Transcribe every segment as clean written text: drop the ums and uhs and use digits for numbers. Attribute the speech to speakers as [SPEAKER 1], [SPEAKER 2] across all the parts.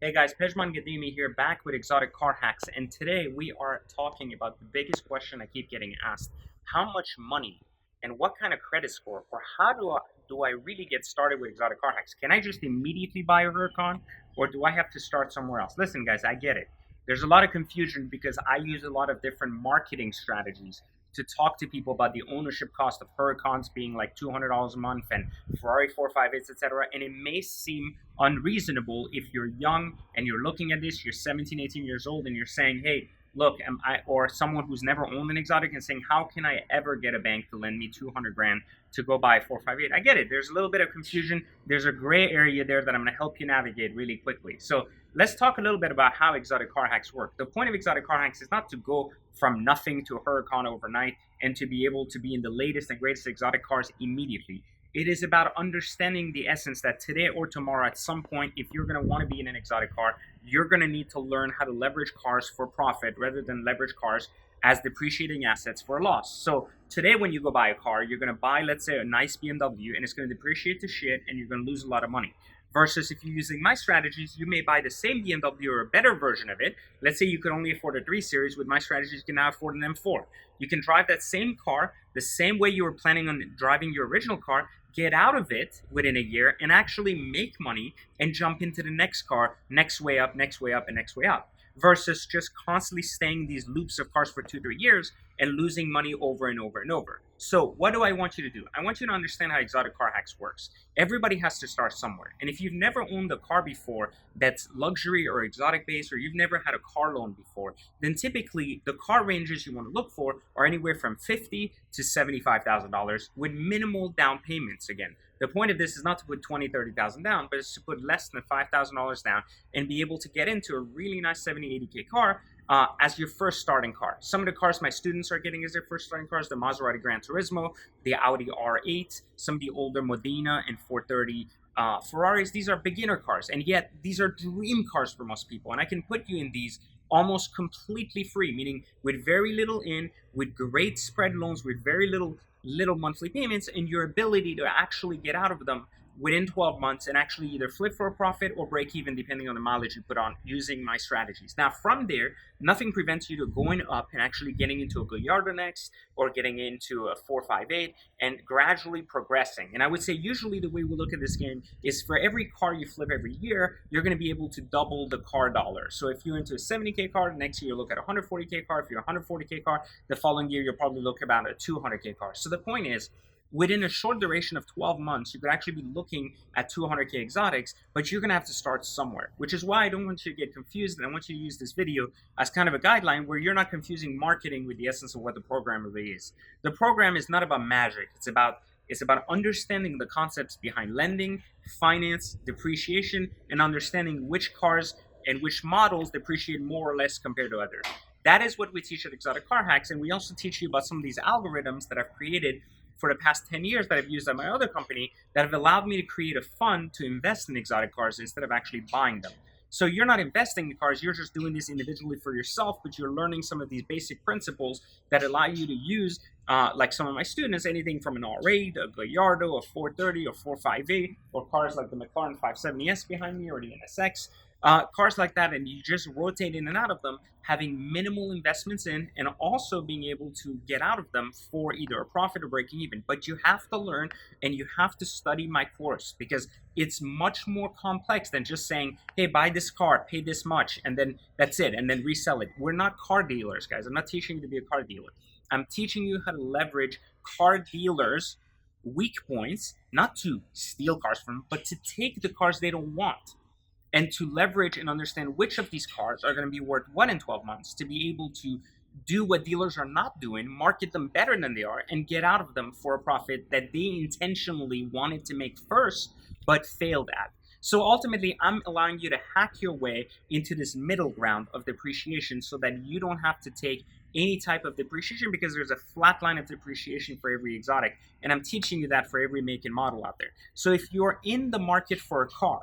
[SPEAKER 1] Hey guys, Pejman Gadimi here, back with Exotic Car Hacks, and today we are talking about the biggest question I keep getting asked: how much money and what kind of credit score, or how do I really get started with Exotic Car Hacks? Can I just immediately buy a Huracan, or do I have to start somewhere else? Listen, guys, I get it. There's a lot of confusion because I use a lot of different marketing strategies to talk to people about the ownership cost of Huracans being like $200 a month and Ferrari 458s, etc. And it may seem unreasonable if you're young and you're looking at this, you're 17, 18 years old, and you're saying, hey, look, or someone who's never owned an exotic and saying, how can I ever get a bank to lend me 200 grand to go buy a 458? I get it. There's a little bit of confusion. There's a gray area there that I'm going to help you navigate really quickly. So let's talk a little bit about how exotic car hacks work. The point of exotic car hacks is not to go from nothing to a Huracan overnight and to be able to be in the latest and greatest exotic cars immediately. It is about understanding the essence that today or tomorrow, at some point, if you're going to want to be in an exotic car, you're going to need to learn how to leverage cars for profit rather than leverage cars as depreciating assets for a loss. So today, when you go buy a car, you're going to buy, let's say, a nice BMW, and it's going to depreciate to shit, and you're going to lose a lot of money. Versus if you're using my strategies, you may buy the same BMW or a better version of it. Let's say you could only afford a 3 Series. With my strategies, you can now afford an M4. You can drive that same car the same way you were planning on driving your original car, get out of it within a year, and actually make money and jump into the next car, next way up, next way up, and next way up. Versus just constantly staying in these loops of cars for 2, 3 years and losing money over and over and over. So what do I want you to do? I want you to understand how exotic car hacks works. Everybody has to start somewhere. And if you've never owned a car before that's luxury or exotic based, or you've never had a car loan before, then typically the car ranges you want to look for are anywhere from $50,000 to $75,000 with minimal down payments. Again, the point of this is not to put 20, 30,000 down, but it's to put less than $5,000 down and be able to get into a really nice 70, 80K car as your first starting car. Some of the cars my students are getting as their first starting cars: the Maserati Gran Turismo, the Audi R8, some of the older Modena and 430 Ferraris. These are beginner cars, and yet these are dream cars for most people. And I can put you in these almost completely free, meaning with very little in, with great spread loans, with very little monthly payments, and your ability to actually get out of them within 12 months and actually either flip for a profit or break even depending on the mileage you put on using my strategies. Now from there, nothing prevents you to going up and actually getting into a Gallardo next, or getting into a 458 and gradually progressing. And I would say usually the way we look at this game is for every car you flip every year, you're going to be able to double the car dollar. So if you're into a 70K car, next year you'll look at a 140K car. If you're a 140K car, the following year you'll probably look about a 200K car. So the point is, within a short duration of 12 months, you could actually be looking at 200K exotics, but you're going to have to start somewhere, which is why I don't want you to get confused. And I want you to use this video as kind of a guideline where you're not confusing marketing with the essence of what the program really is. The program is not about magic. It's about understanding the concepts behind lending, finance, depreciation, and understanding which cars and which models depreciate more or less compared to others. That is what we teach at Exotic Car Hacks. And we also teach you about some of these algorithms that I've created for the past 10 years that I've used at my other company that have allowed me to create a fund to invest in exotic cars instead of actually buying them. So you're not investing in cars, you're just doing this individually for yourself, but you're learning some of these basic principles that allow you to use, like some of my students, anything from an R8, a Gallardo, a 430, or 458, or cars like the McLaren 570S behind me, or the NSX. Cars like that, and you just rotate in and out of them, having minimal investments in, and also being able to get out of them for either a profit or breaking even. But you have to learn and you have to study my course, because it's much more complex than just saying, hey, buy this car, pay this much, and then that's it, and then resell it. We're not car dealers, guys. I'm not teaching you to be a car dealer. I'm teaching you how to leverage car dealers' weak points, not to steal cars from them, but to take the cars they don't want, and to leverage and understand which of these cars are going to be worth what in 12 months, to be able to do what dealers are not doing, market them better than they are, and get out of them for a profit that they intentionally wanted to make first but failed at. So ultimately, I'm allowing you to hack your way into this middle ground of depreciation so that you don't have to take any type of depreciation, because there's a flat line of depreciation for every exotic. And I'm teaching you that for every make and model out there. So if you're in the market for a car,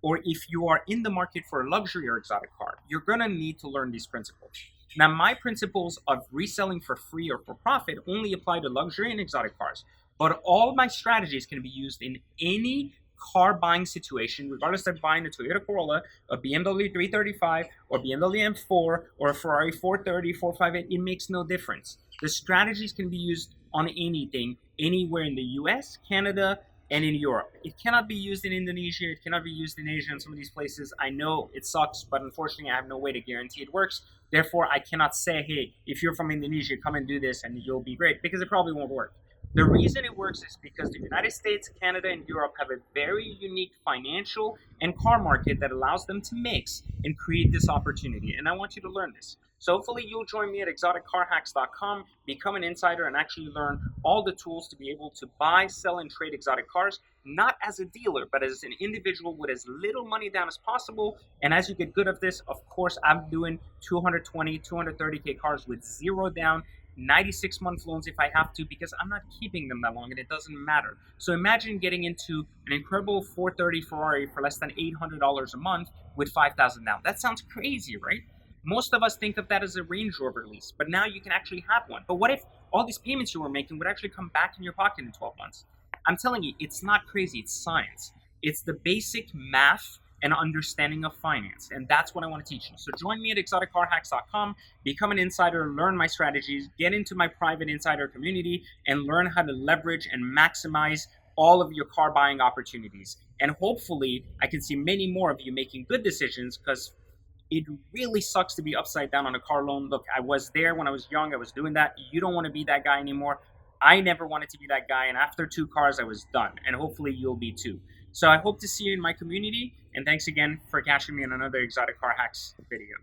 [SPEAKER 1] or if you are in the market for a luxury or exotic car, you're going to need to learn these principles. Now, my principles of reselling for free or for profit only apply to luxury and exotic cars, but all my strategies can be used in any car buying situation, regardless of buying a Toyota Corolla, a BMW 335, or BMW M4, or a Ferrari 430, 458, it makes no difference. The strategies can be used on anything, anywhere in the US, Canada, and in Europe. It cannot be used in Indonesia. It cannot be used in Asia and some of these places. I know it sucks, but unfortunately, I have no way to guarantee it works. Therefore, I cannot say, hey, if you're from Indonesia, come and do this and you'll be great, because it probably won't work. The reason it works is because the United States, Canada, and Europe have a very unique financial and car market that allows them to mix and create this opportunity. And I want you to learn this. So hopefully you'll join me at exoticcarhacks.com, become an insider, and actually learn all the tools to be able to buy, sell, and trade exotic cars, not as a dealer, but as an individual with as little money down as possible. And as you get good at this, of course, I'm doing 220, 230K cars with zero down, 96-month loans if I have to, because I'm not keeping them that long and it doesn't matter. So imagine getting into an incredible 430 Ferrari for less than $800 a month with 5,000 down. That sounds crazy, right? Most of us think of that as a Range Rover lease, but now you can actually have one. But what if all these payments you were making would actually come back in your pocket in 12 months? I'm telling you, it's not crazy, it's science. It's the basic math and understanding of finance. And that's what I want to teach you. So join me at exoticcarhacks.com, become an insider, learn my strategies, get into my private insider community, and learn how to leverage and maximize all of your car buying opportunities. And hopefully, I can see many more of you making good decisions, because it really sucks to be upside down on a car loan. Look, I was there when I was young. I was doing that. You don't want to be that guy anymore. I never wanted to be that guy. And after 2 cars, I was done. And hopefully you'll be too. So I hope to see you in my community. And thanks again for catching me on another Exotic Car Hacks video.